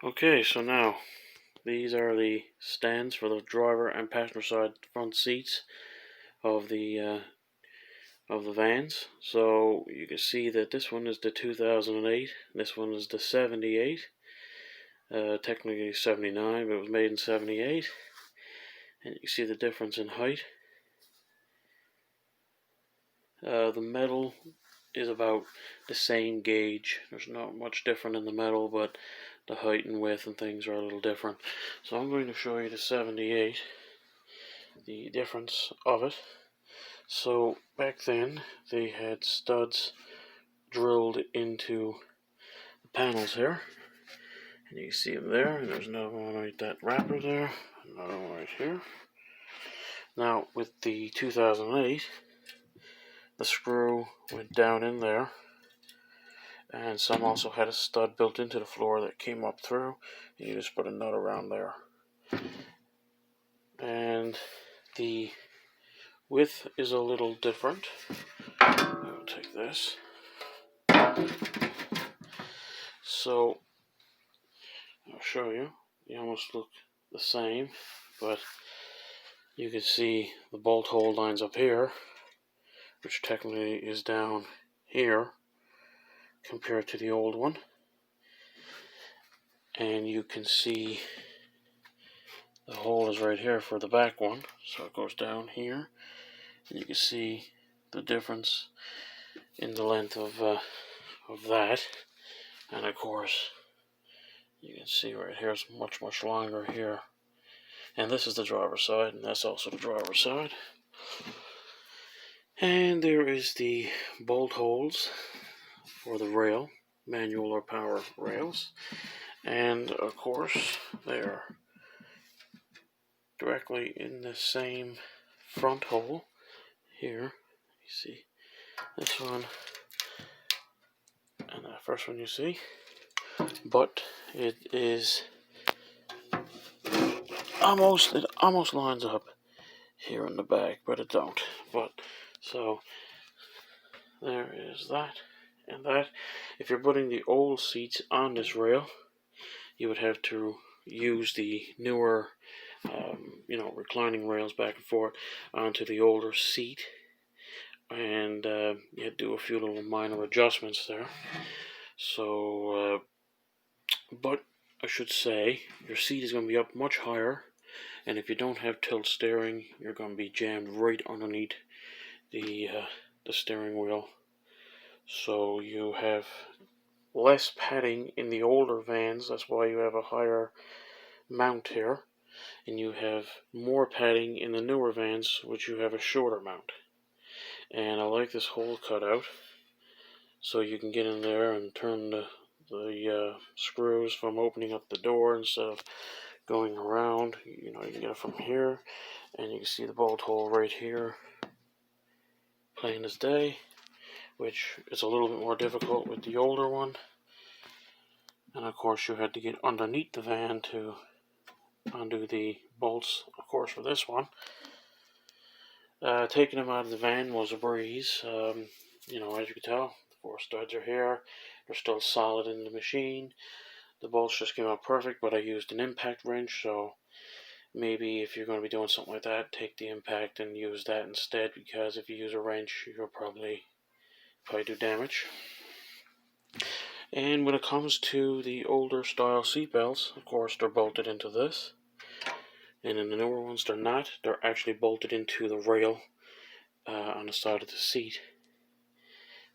Okay, so now these are the stands for the driver and passenger side front seats of the vans. So you can see that this one is the 2008, this one is the 78, technically 79, but it was made in 78. And you can see the difference in height. The metal is about the same gauge. There's not much different in the metal, but the height and width and things are a little different. So I'm going to show you the 78, the difference of it. So back then they had studs drilled into the panels here, and you can see them there, and there's another one right that wrapper there, another one right here. Now with the 2008, the screw went down in there, and some also had a stud built into the floor that came up through, and you just put a nut around there. And the width is a little different. I'll take this. So I'll show you. They almost look the same, but you can see the bolt hole lines up here, which technically is down here compared to the old one. And you can see the hole is right here for the back one, so it goes down here. And you can see the difference in the length of that. And of course, you can see right here it's much longer here. And this is the driver's side, and that's also the driver's side. And there is the bolt holes for the rail, manual or power rails. And of course, they are directly in the same front hole here. You see this one and that first one you see, but it almost lines up here in the back, but it don't. But so there is that and that. If you're putting the old seats on this rail, you would have to use the newer reclining rails back and forth onto the older seat, and you had to do a few little minor adjustments there. So but I should say your seat is going to be up much higher, and if you don't have tilt steering, you're going to be jammed right underneath the steering wheel. So you have less padding in the older vans. That's why you have a higher mount here, and you have more padding in the newer vans, which you have a shorter mount. And I like this hole cut out, so you can get in there and turn the screws from opening up the door instead of going around. You can get it from here, and you can see the bolt hole right here, plain as day, which is a little bit more difficult with the older one. And of course you had to get underneath the van to undo the bolts, of course, for this one. Taking them out of the van was a breeze. As you can tell, the 4 studs are here. They're still solid in the machine. The bolts just came out perfect, but I used an impact wrench, so maybe if you're going to be doing something like that, take the impact and use that instead, because if you use a wrench, you'll probably do damage. And when it comes to the older style seatbelts, of course, they're bolted into this. And in the newer ones, they're not. They're actually bolted into the rail on the side of the seat.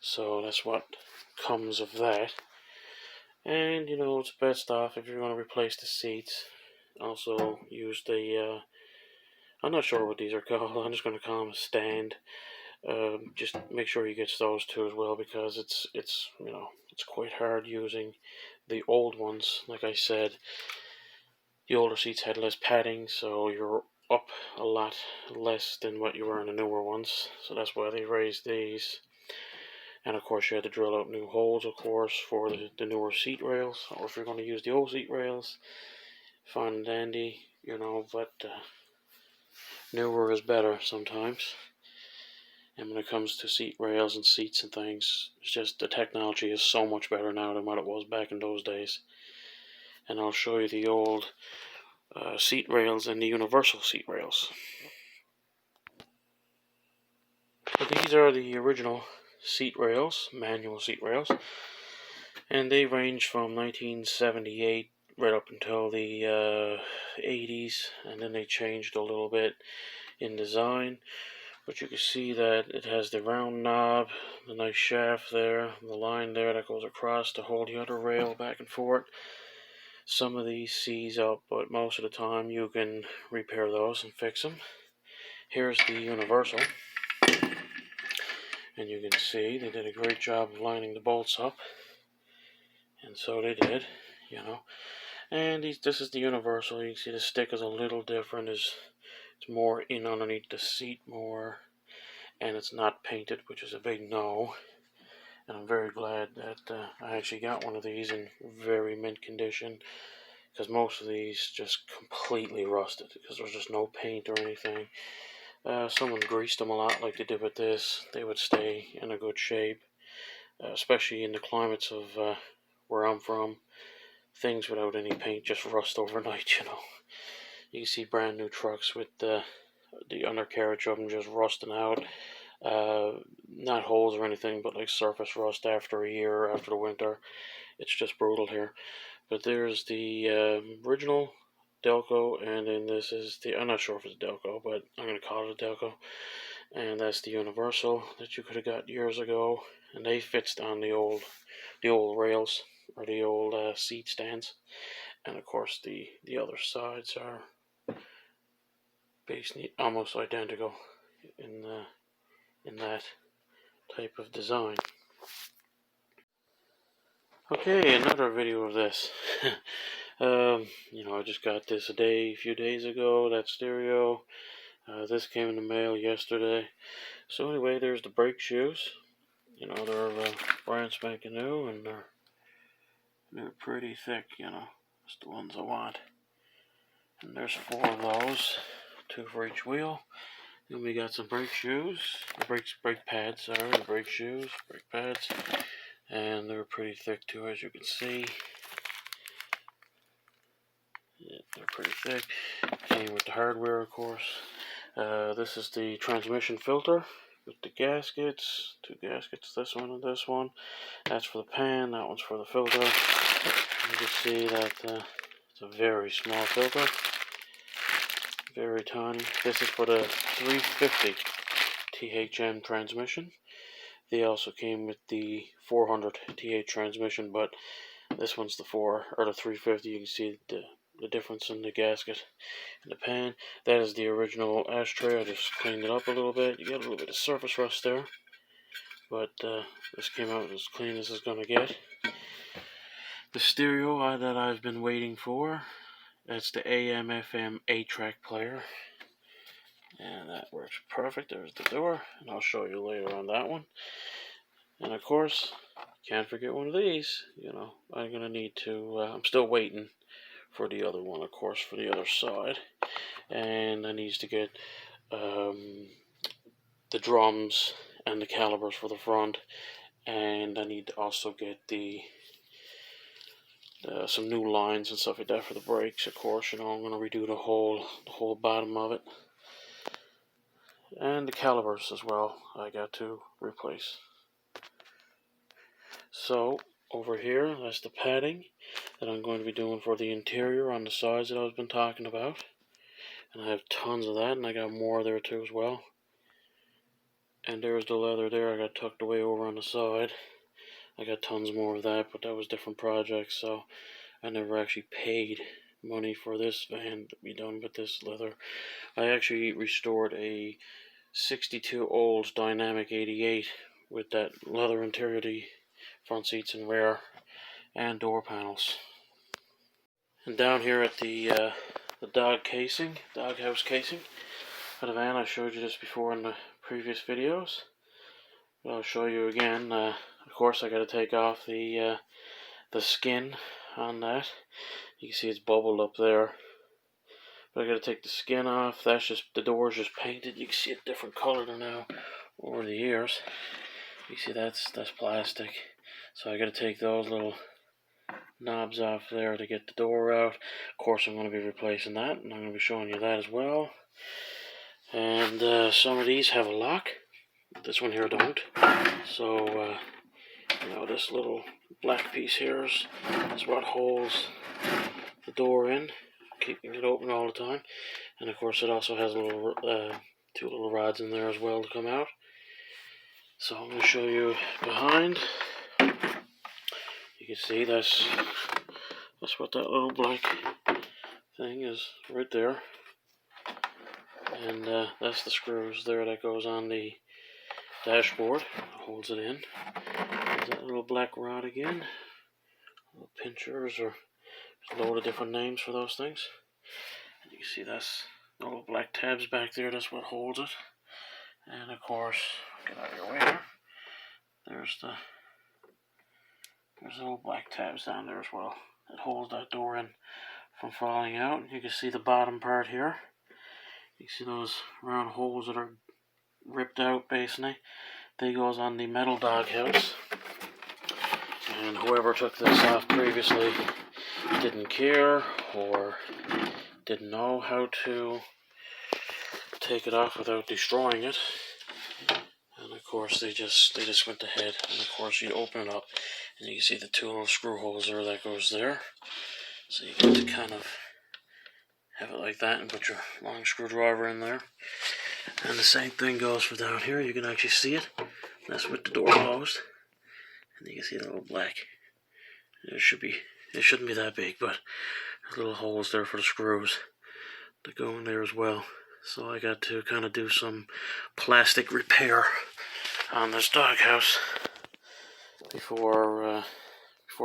So that's what comes of that. And, it's best off if you're going to replace the seats. Also use the, I'm not sure what these are called. I'm just going to call them a stand. Just make sure you get those too as well, because it's quite hard using the old ones. Like I said, the older seats had less padding, so you're up a lot less than what you were in the newer ones. So that's why they raised these. And of course you had to drill out new holes, of course, for the newer seat rails. Or if you're going to use the old seat rails, fine and dandy, but newer is better sometimes. And when it comes to seat rails and seats and things, it's just the technology is so much better now than what it was back in those days. and I'll show you the old seat rails and the universal seat rails. So these are the original seat rails, manual seat rails, and they range from 1978 right up until the 80s, and then they changed a little bit in design. But you can see that it has the round knob, the nice shaft there, the line there that goes across to hold the other rail back and forth. Some of these seize up, but most of the time you can repair those and fix them. Here's the universal, and you can see they did a great job of lining the bolts up, and so they did, you know. And this is the universal. You can see the stick is a little different. It's more in underneath the seat more, and it's not painted, which is a big no. And I'm very glad that I actually got one of these in very mint condition, because most of these just completely rusted because there's just no paint or anything. Someone greased them a lot like they did with this. They would stay in a good shape, especially in the climates of where I'm from. Things without any paint just rust overnight, you know. You can see brand new trucks with the undercarriage of them just rusting out. Not holes or anything, but like surface rust after a year, after the winter. It's just brutal here. But there's the original Delco, and then this is the, I'm not sure if it's Delco, but I'm going to call it a Delco. And that's the universal that you could have got years ago, and they fixed on the old rails, or the old seat stands. And of course the other sides are basically almost identical in that type of design. Okay, another video of this. You know, I just got this a few days ago, that stereo. This came in the mail yesterday. So anyway, there's the brake shoes. You know, they're brand spanking new, and they're pretty thick, you know. That's the ones I want. And there's 4 of those, 2 for each wheel. Then we got some brake shoes, brake pads, sorry, brake shoes, brake pads. And they're pretty thick too, as you can see. Yeah, they're pretty thick. Came with the hardware, of course. This is the transmission filter with the gaskets. 2 gaskets, this one and this one. That's for the pan, that one's for the filter. You can see that it's a very small filter. Very tiny. This is for the 350 THM transmission. They also came with the 400 TH transmission, but this one's the 350. You can see the difference in the gasket and the pan. That is the original ashtray. I just cleaned it up a little bit. You got a little bit of surface rust there, but this came out as clean as it's gonna get. The stereo that I've been waiting for, that's the AM/FM 8-track player, and that works perfect. There's the door, and I'll show you later on that one. And of course, can't forget one of these. You know, I'm gonna need to. I'm still waiting for the other one, of course, for the other side, and I need to get the drums and the calipers for the front, and I need to also get some new lines and stuff like that for the brakes. Of course, you know, I'm gonna redo the whole bottom of it, and the calipers as well. I got to replace. So over here, that's the padding that I'm going to be doing for the interior on the sides that I've been talking about. And I have tons of that, and I got more there too as well. And there's the leather there I got tucked away over on the side. I got tons more of that, but that was different projects, so I never actually paid money for this van to be done with this leather. I actually restored a 62 Olds Dynamic 88 with that leather interior, the front seats and rear, and door panels. And down here at the doghouse casing for the van, I showed you this before in the previous videos, but I'll show you again. Of course, I got to take off the skin on that. You can see it's bubbled up there, but I got to take the skin off. That's just, the door's just painted. You can see a different color now over the years. You see that's plastic, so I got to take those little knobs off there to get the door out. Of course, I'm going to be replacing that, and I'm going to be showing you that as well. And some of these have a lock. This one here don't. So, this little black piece here is what holds the door in, keeping it open all the time. And of course, it also has a little, two little rods in there as well to come out. So I'm going to show you behind. You can see that's what that little black thing is right there. And that's the screws there that goes on the dashboard, holds it in. There's that little black rod again. Little pinchers, or there's a load of different names for those things. And you can see that's the little black tabs back there, that's what holds it. And of course, get out of your way here. There's the little black tabs down there as well. It holds that door in from falling out. You can see the bottom part here. You can see those round holes that are ripped out basically. They goes on the metal doghouse. And whoever took this off previously didn't care or didn't know how to take it off without destroying it. And of course they just went ahead, and of course you open it up and you can see the two little screw holes there that goes there. So you get to kind of have it like that and put your long screwdriver in there. And the same thing goes for down here. You can actually see it. That's with the door closed. And you can see the little black. It shouldn't be that big, but there's little holes there for the screws that go in there as well. So I got to kind of do some plastic repair on this doghouse before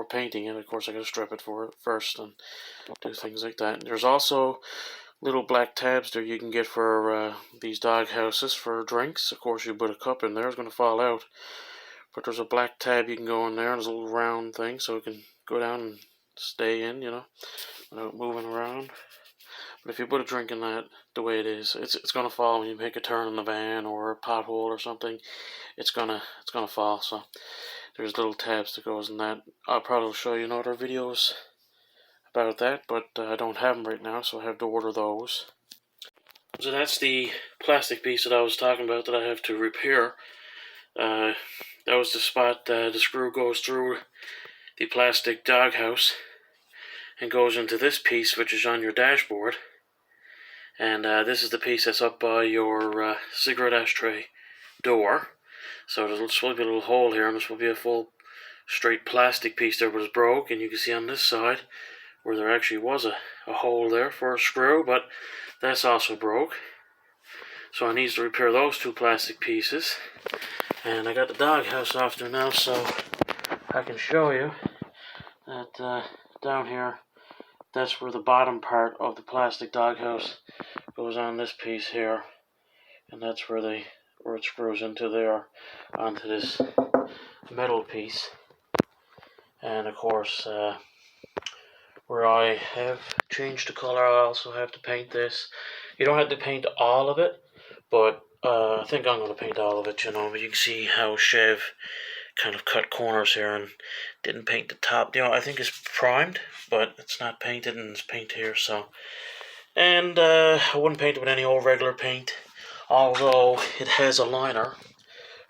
painting it. Of course, I got to strip it for it first and do things like that. There's also little black tabs there you can get for these doghouses for drinks. Of course, you put a cup in there, it's going to fall out. But there's a black tab you can go in there, and there's a little round thing so it can go down and stay in, without moving around. But if you put a drink in that the way it is, it's gonna fall when you make a turn in the van or a pothole or something. It's gonna fall. So there's little tabs that goes in that. I'll probably show you in other videos about that, but I don't have them right now, so I have to order those. So that's the plastic piece that I was talking about that I have to repair. That was the spot the screw goes through the plastic doghouse and goes into this piece, which is on your dashboard. And this is the piece that's up by your cigarette ashtray door. So there's supposed to be a little hole here, and there's supposed to be a full straight plastic piece there, but it's broke. And you can see on this side where there actually was a hole there for a screw, but that's also broke. So I need to repair those two plastic pieces. And I got the doghouse off there now, so I can show you that down here, that's where the bottom part of the plastic doghouse goes on this piece here, and that's where it screws into there onto this metal piece. And of course, where I have changed the color, I also have to paint this. You don't have to paint all of it, but I think I'm going to paint all of it, but you can see how Chev kind of cut corners here and didn't paint the top. I think it's primed, but it's not painted, and it's paint here, so. And I wouldn't paint it with any old regular paint, although it has a liner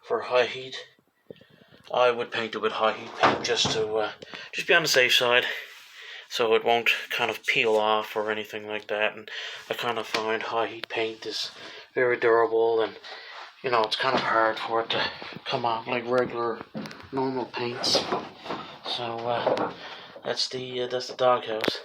for high heat. I would paint it with high heat paint just to be on the safe side, so it won't kind of peel off or anything like that. And I kind of find high heat paint is very durable, and it's kind of hard for it to come off like regular normal paints. So that's the doghouse.